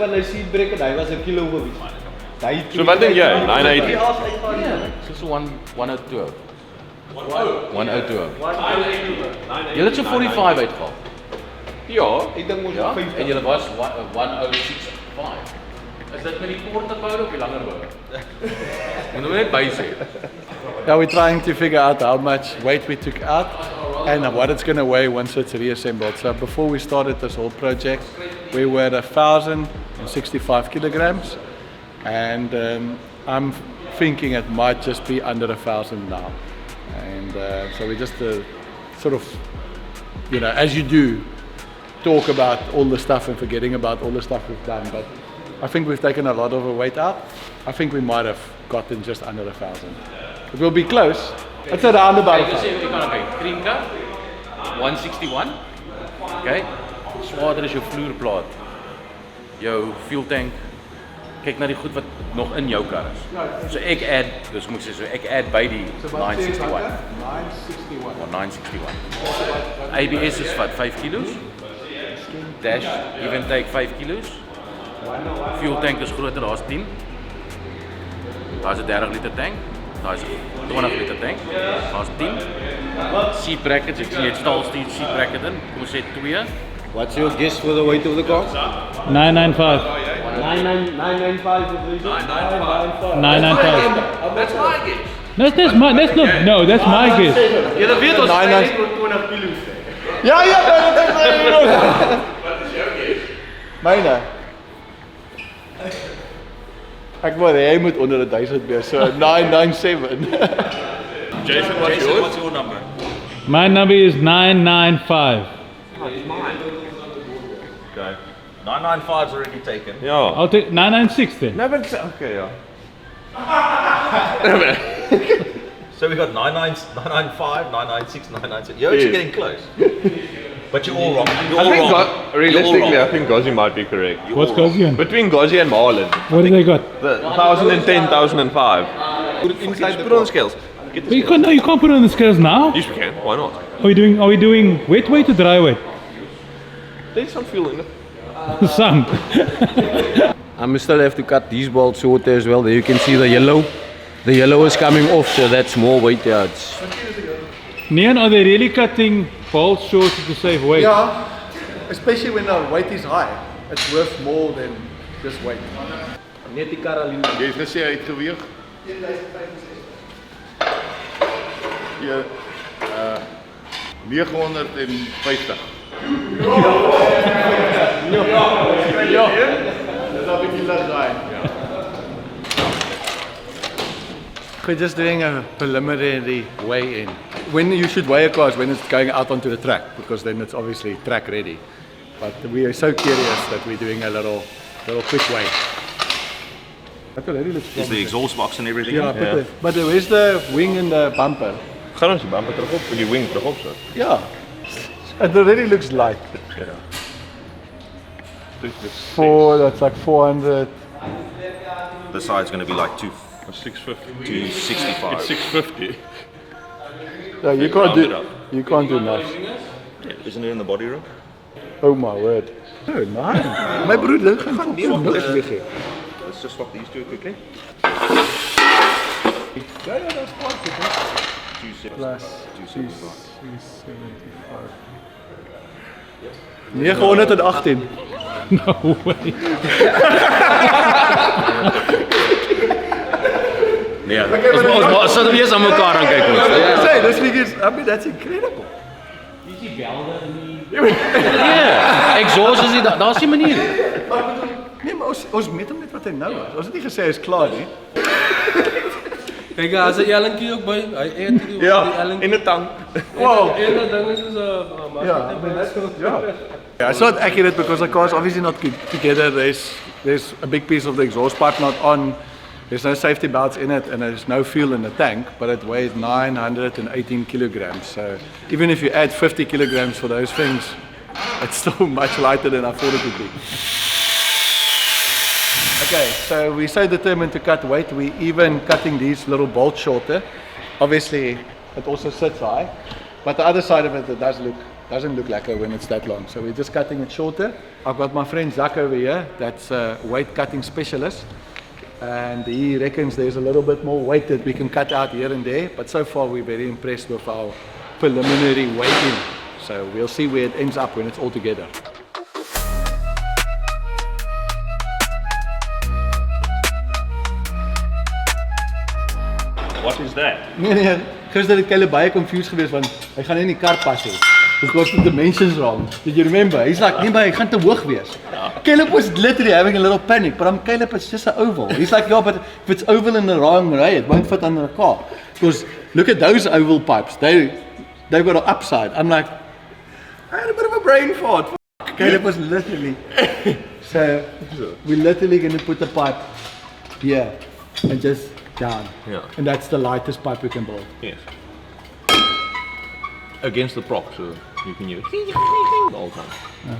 van die seat bracket, hy was 'n kilo gewees. So wat dink jy? 980? Yeah, it's just 102. 102. Jy het so 45 uitgehaal. Ja, Ek dink ons Ja, 50. en jy was 1065. Is dit met die korte boude of die langer boude? Moet net by sê. Yeah, we're trying to figure out how much weight we took out and what it's going to weigh once it's reassembled. So before we started this whole project, we were at 1,065 kilograms, and I'm thinking it might just be under 1,000 now. And so we just sort of, you know, as you do, talk about all the stuff and forgetting about all the stuff we've done. But I think we've taken a lot of the weight out. I think we might have gotten just under 1,000. It will be close. It's around about Kijk, dus je kan kijken. Cream car, 161. Kijk, zwaarder is je vloerplaat. Jouw fuel tank. Kijk naar die goed wat nog in jouw kar is. So ek add, dus moet je zo, ek add bij die 961. 961. ABS is wat, 5 kilo's. Dash, give and take 5 kilo's. Fuel tank is groter, daar is 10. Daar is een 30 liter tank. Daar is een 20 liter tank. Daar is 10. Seat brackets, ik zie het stal seat bracket in. Kom ons sê 2. What's your guess for the weight of the car? 995. 995 is reason? 995. That's my guess. That's not. No, that's my guess. Jy weet ons 20 kilo's. Ja, dat is my. wat is jou guess? Myne. Ek wou hy moet onder 1,000 wees, so 997. Jason, what's your number? My number is 995. Okay. 995's already taken. Ja. I'll take 996 then. Nou ben okay, ja. So we got 995, 996, 997. You're actually getting close. But you're all wrong. You're all wrong. Realistically, I think Ghazi might be correct. What's Ghazi on? Between Ghazi and Marlon, What do they got? the 1010, 1005. Put it inside the Put on the scales. But you can't put it on the scales now. Yes, we can. Why not? Are we doing wet weight or dry weight? There's some fuel in it. Some. I still have to cut these bolts shorter as well. There you can see the yellow. The yellow is coming off, so that's more weight. Yeah, it's Neon, are they really cutting bolts shorter to save weight? Yeah, especially when the weight is high. It's worth more than just weight. net die kar alleen. Jy het gesê hy het geweeg? Ja, 950. Ja. Dis al 'n bietjie laat daai. We're just doing a preliminary weigh-in. When you should weigh a car is when it's going out onto the track, because then it's obviously track ready. But we are so curious that we're doing a little quick weigh. Is the exhaust box and everything? Yeah, but where's the wing and the bumper? Gaan ons die bumper terug op, die wing terug op sit. Yeah, it already looks light. That's like 400. The side's going to be like 650. 265. It's 650. Yeah, you can't do much. Isn't it in the body room? Oh my word. Oh nice. My broer gaan nie op niks weg. Let's just swap these two quickly. Ja, that's quite good. 275. 918. No way. Nee, ons sal weer aan mekaar aan kyk ons. Say, this thing is, I mean, that's incredible. Ja, exhaust is nie, daar's nie manier. Nee, maar ons meet hom net wat hy nou is. Ons het nie gesê hy is klaar nie. Kijk, as 'n elentjie ook by. Hy eet die elentjie. In 'n tank. Wow. En dat ding is so Yeah, I mean, yeah, it's not accurate because the car's obviously not together. There's a big piece of the exhaust pipe not on. There's no safety belts in it, and there's no fuel in the tank, but it weighs 918 kilograms. So even if you add 50 kilograms for those things, it's still much lighter than I thought it would be. Okay, so we're so determined to cut weight, we're even cutting these little bolts shorter. Obviously, it also sits high, but the other side of it, it does look doesn't look lacquer when it's that long. So we're just cutting it shorter. I've got my friend Zach over here, that's a weight cutting specialist. And he reckons there's a little bit more weight that we can cut out here and there. But so far we're very impressed with our preliminary weighting. So we'll see where it ends up when it's all together. What is that? Nee, gister het Caleb baie confused geweest want hy gaan nie in die kar pas nie. Because the dimensions wrong. Did you remember? He's like, nee, but hy gaan te hoog wees. Caleb was literally having a little panic, but Caleb, it's just an oval. He's like, yeah, but if it's oval in the wrong way, it won't fit under a car. Because look at those oval pipes. They've got an upside. I'm like, I had a bit of a brain fart. Caleb was literally. So we're literally going to put the pipe here and just down. Yeah. And that's the lightest pipe we can build. Yes. Against the prop, so you can use the whole time.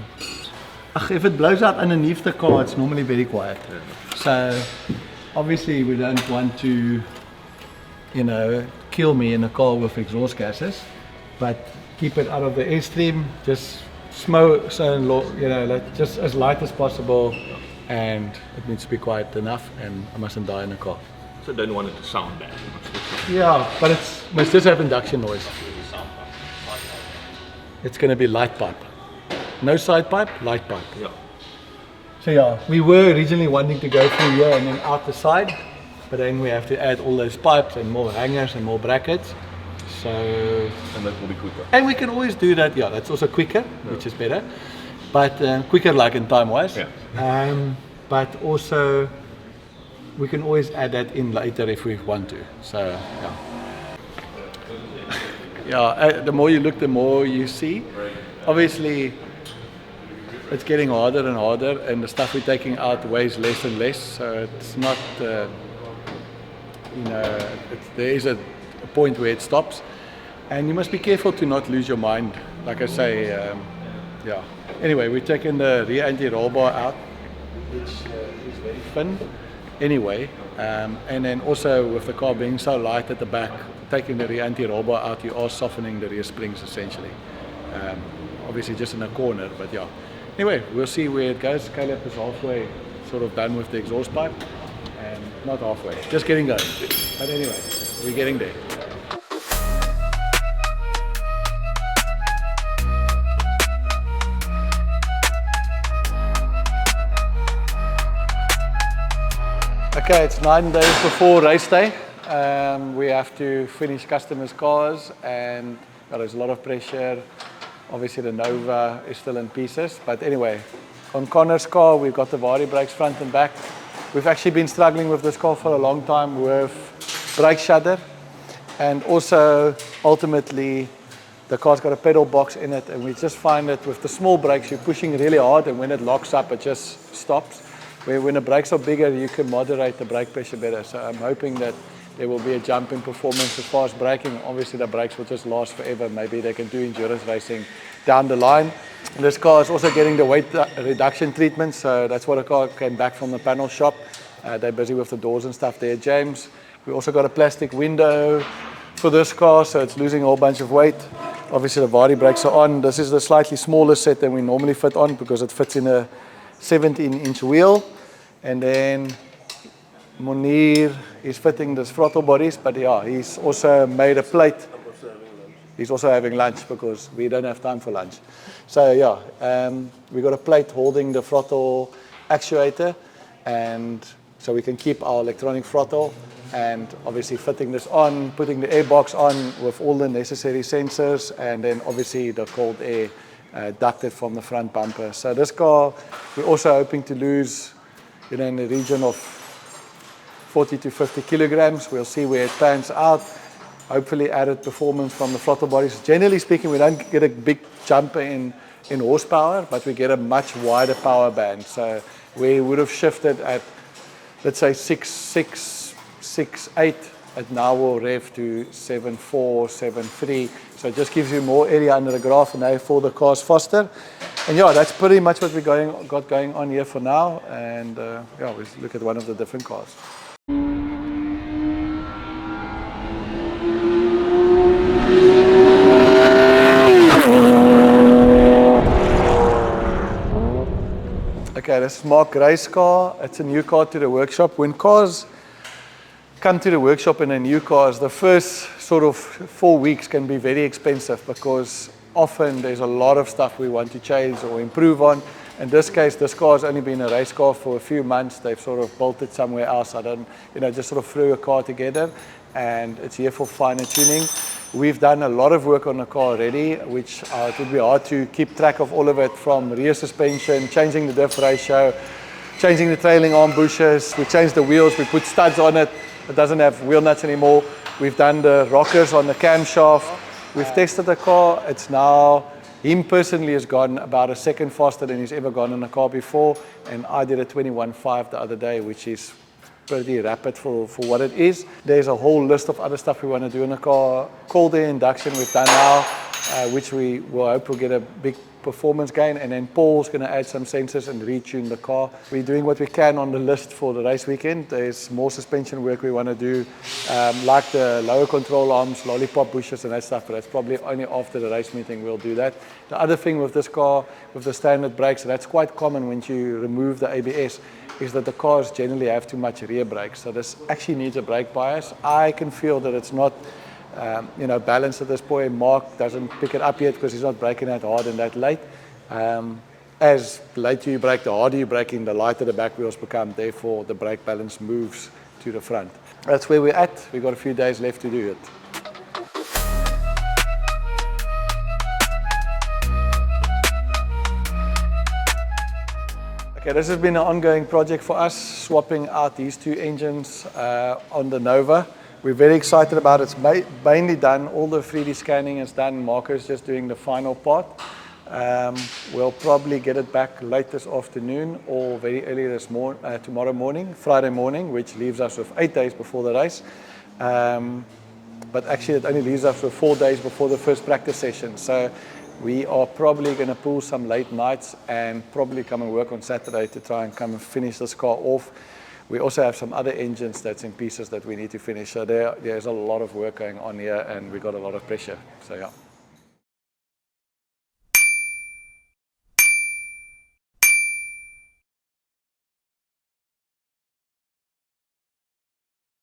If it blows out underneath the car, it's normally very quiet. So obviously we don't want to, you know, kill me in a car with exhaust gases, but keep it out of the airstream, just smoke, so you know, like just as light as possible, and it needs to be quiet enough, and I mustn't die in the car. So don't want it to sound bad. Yeah, but it must just have induction noise. It's going to be light pipe. No side pipe, light pipe. Yeah. So yeah, we were originally wanting to go through here and then out the side, but then we have to add all those pipes and more hangers and more brackets. So, And that will be quicker. and we can always do that. Yeah, that's also quicker, which is better. But quicker, like in time wise. Yeah. But also, we can always add that in later if we want to. So yeah. Yeah, the more you look, the more you see. Obviously, it's getting harder and harder, and the stuff we're taking out weighs less and less. So it's not, you know, there is a point where it stops, and you must be careful to not lose your mind. Like I say, yeah. Anyway, we're taking the rear anti-roll bar out, which is very thin. Anyway, and then also with the car being so light at the back, taking the rear anti-roll bar out, you are softening the rear springs essentially. Obviously just in a corner, but yeah. Anyway, we'll see where it goes. Caleb is halfway sort of done with the exhaust pipe, and not halfway, just getting going. But anyway, we're getting there. Okay, it's 9 days before race day. We have to finish customers' cars, and there's a lot of pressure. Obviously the Nova is still in pieces, but anyway, on Connor's car we've got the Vari brakes front and back. We've actually been struggling with this car for a long time with brake shudder, and also ultimately the car's got a pedal box in it, and we just find that with the small brakes you're pushing really hard, and when it locks up it just stops. Where when the brakes are bigger, you can moderate the brake pressure better. So I'm hoping that there will be a jump in performance as far as braking. Obviously the brakes will just last forever. Maybe they can do endurance racing down the line. And this car is also getting the weight reduction treatment. So that's what the car came back from the panel shop. They're busy with the doors and stuff there, James. We also got a plastic window for this car, so it's losing a whole bunch of weight. Obviously the Vari brakes are on. This is the slightly smaller set than we normally fit on because it fits in a 17-inch wheel. And then Munir is fitting the throttle bodies, but yeah, he's also made a plate. He's also having lunch because we don't have time for lunch. So yeah, we got a plate holding the throttle actuator, and so we can keep our electronic throttle, and obviously fitting this on, putting the airbox on with all the necessary sensors, and then obviously the cold air ducted from the front bumper. So this car, we're also hoping to lose, you know, in the region of 40 to 50 kilograms. We'll see where it pans out. Hopefully added performance from the throttle bodies. Generally speaking, we don't get a big jump in horsepower, but we get a much wider power band. So we would have shifted at, let's say 6.6, 6.8, it now will rev to 7.4, 7.3. So it just gives you more area under the graph, and therefore the car's faster. And yeah, that's pretty much what we got going on here for now. And yeah, we'll look at one of the different cars. Okay, this is Mark Gray's car. It's a new car to the workshop. When cars come to the workshop in a new cars, the first sort of 4 weeks can be very expensive because often there's a lot of stuff we want to change or improve on. In this case, this car has only been a race car for a few months. They've sort of built it somewhere else. I don't, just sort of threw a car together, and it's here for finer tuning. We've done a lot of work on the car already, which it would be hard to keep track of all of it, from rear suspension, changing the diff ratio, changing the trailing arm bushes. We changed the wheels, we put studs on it. It doesn't have wheel nuts anymore. We've done the rockers on the camshaft. We've tested the car. It's now, him personally has gone about a second faster than he's ever gone in a car before. And I did a 21.5 the other day, which is pretty rapid for what it is. There's a whole list of other stuff we want to do in the car. Called the induction we've done now, which we will hope will get a big performance gain. And then Paul's going to add some sensors and retune the car. We're doing what we can on the list for the race weekend. There's more suspension work we want to do, like the lower control arms, lollipop bushes and that stuff, but that's probably only after the race meeting we'll do that. The other thing with this car, with the standard brakes, and that's quite common when you remove the ABS, is that the cars generally have too much rear brakes. So this actually needs a brake bias. I can feel that it's not balanced at this point. Mark doesn't pick it up yet because he's not braking that hard and that late. As later you brake, the harder you're braking, the lighter the back wheels become. Therefore, the brake balance moves to the front. That's where we're at. We've got a few days left to do it. Okay, this has been an ongoing project for us, swapping out these two engines on the Nova. We're very excited about it. It's mainly done. All the 3D scanning is done. Marco's just doing the final part. We'll probably get it back late this afternoon or very early tomorrow morning, Friday morning, which leaves us with 8 days before the race. But actually it only leaves us with 4 days before the first practice session. So we are probably going to pull some late nights and probably come and work on Saturday to try and come and finish this car off. We also have some other engines that's in pieces that we need to finish. So there's a lot of work going on here, and we got a lot of pressure. So yeah.